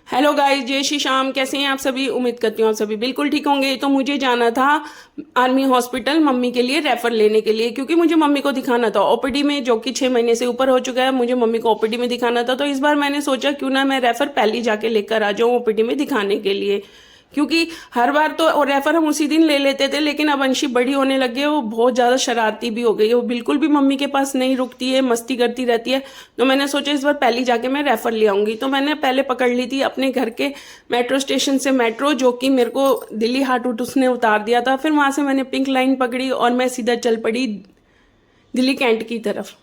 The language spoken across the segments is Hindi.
हेलो गाइस, जय श्री श्याम। कैसे हैं आप सभी? उम्मीद करती हूँ आप सभी बिल्कुल ठीक होंगे। तो मुझे जाना था आर्मी हॉस्पिटल मम्मी के लिए रेफर लेने के लिए, क्योंकि मुझे मम्मी को दिखाना था ओपीडी में, जो कि 6 महीने से ऊपर हो चुका है। मुझे मम्मी को ओपीडी में दिखाना था, तो इस बार मैंने सोचा क्यों ना मैं रेफर पहले ही जाके लेकर आ जाऊँ ओपीडी में दिखाने के लिए। क्योंकि हर बार तो रेफर हम उसी दिन ले लेते थे, लेकिन अब अंशी बड़ी होने लगी है, वो बहुत ज़्यादा शरारती भी हो गई है, वो बिल्कुल भी मम्मी के पास नहीं रुकती है, मस्ती करती रहती है। तो मैंने सोचा इस बार पहले जाके मैं रेफर ले आऊंगी। तो मैंने पहले पकड़ ली थी अपने घर के मेट्रो स्टेशन से मेट्रो, जो कि मेरे को दिल्ली हाट उसने उतार दिया था। फिर वहां से मैंने पिंक लाइन पकड़ी और मैं सीधा चल पड़ी दिल्ली कैंट की तरफ।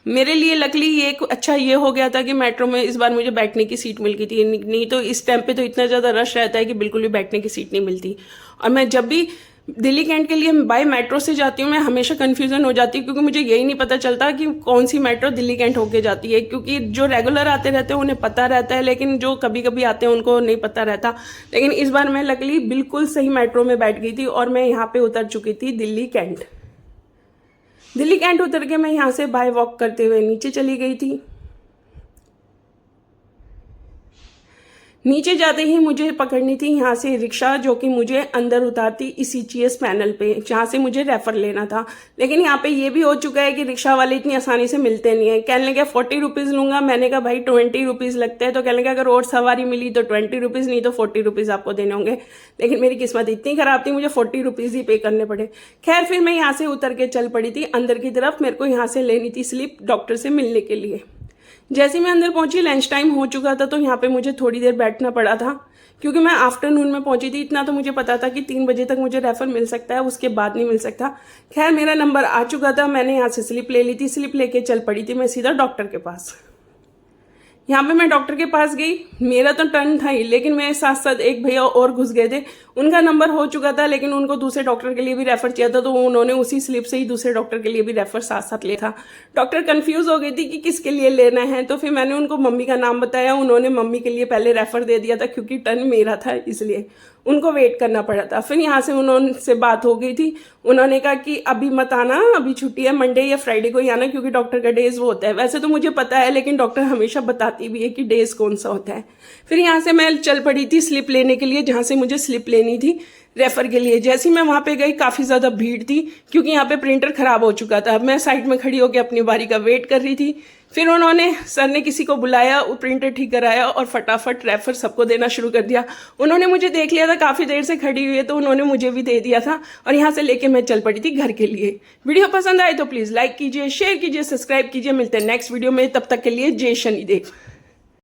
मेरे लिए लकली ये अच्छा ये हो गया था कि मेट्रो में इस बार मुझे बैठने की सीट मिल गई थी, नहीं तो इस टाइम पे तो इतना ज़्यादा रश रहता है कि बिल्कुल भी बैठने की सीट नहीं मिलती। और मैं जब भी दिल्ली कैंट के लिए बाय मेट्रो से जाती हूँ, मैं हमेशा कन्फ्यूज़न हो जाती हूँ, क्योंकि मुझे यही नहीं पता चलता कि कौन सी मेट्रो दिल्ली कैंट होके जाती है। क्योंकि जो रेगुलर आते रहते हैं उन्हें पता रहता है, लेकिन जो कभी कभी आते हैं उनको नहीं पता रहता। लेकिन इस बार मैं लकली बिल्कुल सही मेट्रो में बैठ गई थी और मैं यहाँ पे उतर चुकी थी दिल्ली कैंट। दिल्ली कैंट उतर के मैं यहाँ से बाय वॉक करते हुए नीचे चली गई थी। नीचे जाते ही मुझे पकड़नी थी यहाँ से रिक्शा, जो कि मुझे अंदर उतारती ECGS पैनल पे, जहाँ से मुझे रेफर लेना था। लेकिन यहाँ पे ये भी हो चुका है कि रिक्शा वाले इतनी आसानी से मिलते नहीं है। कहने लगे 40 रुपीज़ लूंगा, मैंने कहा भाई 20 रुपीज़ लगते हैं। तो कहने लगे अगर और सवारी मिली तो 20 रुपीज़, नहीं तो 40 रुपीज़ आपको देने होंगे। लेकिन मेरी किस्मत इतनी खराब थी, मुझे 40 रुपीज़ ही पे करने पड़े। खैर, फिर मैं यहाँ से उतर के चल पड़ी थी अंदर की तरफ। मेरे को यहाँ से लेनी थी स्लिप डॉक्टर से मिलने के लिए। जैसे मैं अंदर पहुंची, लंच टाइम हो चुका था, तो यहाँ पे मुझे थोड़ी देर बैठना पड़ा था, क्योंकि मैं आफ्टरनून में पहुंची थी। इतना तो मुझे पता था कि 3 बजे तक मुझे रेफर मिल सकता है, उसके बाद नहीं मिल सकता। खैर, मेरा नंबर आ चुका था, मैंने यहाँ से स्लिप ले ली थी। स्लिप लेके चल पड़ी थी मैं सीधा डॉक्टर के पास। यहाँ पे मैं डॉक्टर के पास गई, मेरा तो टर्न था ही, लेकिन मेरे साथ साथ एक भैया और घुस गए थे। उनका नंबर हो चुका था, लेकिन उनको दूसरे डॉक्टर के लिए भी रेफर किया था, तो उन्होंने उसी स्लिप से ही दूसरे डॉक्टर के लिए भी रेफर साथ साथ लिया था। डॉक्टर कंफ्यूज हो गई थी कि किसके लिए लेना है, तो फिर मैंने उनको मम्मी का नाम बताया। उन्होंने मम्मी के लिए पहले रेफर दे दिया था, क्योंकि टर्न मेरा था, इसलिए उनको वेट करना पड़ा था। फिर यहाँ से उन्होंने बात हो गई थी। उन्होंने कहा कि अभी मत आना, अभी छुट्टी है, मंडे या फ्राइडे को ही आना, क्योंकि डॉक्टर का डेज वो होता है। वैसे तो मुझे पता है, लेकिन डॉक्टर हमेशा बताती भी है कि डेज कौन सा होता है। फिर यहाँ से मैं चल पड़ी थी स्लिप लेने के लिए, जहाँ से मुझे स्लिप लेनी थी रेफर के लिए। जैसे ही मैं वहां पे गई, काफी ज्यादा भीड़ थी, क्योंकि यहाँ पे प्रिंटर खराब हो चुका था। मैं साइड में खड़ी होकर अपनी बारी का वेट कर रही थी। फिर उन्होंने सर ने किसी को बुलाया, वो प्रिंटर ठीक कराया और फटाफट रेफर सबको देना शुरू कर दिया। उन्होंने मुझे देख लिया था काफी देर से खड़ी हुई है, तो उन्होंने मुझे भी दे दिया था। और यहाँ से लेके मैं चल पड़ी थी घर के लिए। वीडियो पसंद आए तो प्लीज लाइक कीजिए, शेयर कीजिए, सब्सक्राइब कीजिए। मिलते हैं नेक्स्ट वीडियो में, तब तक के लिए जय शनिदेव।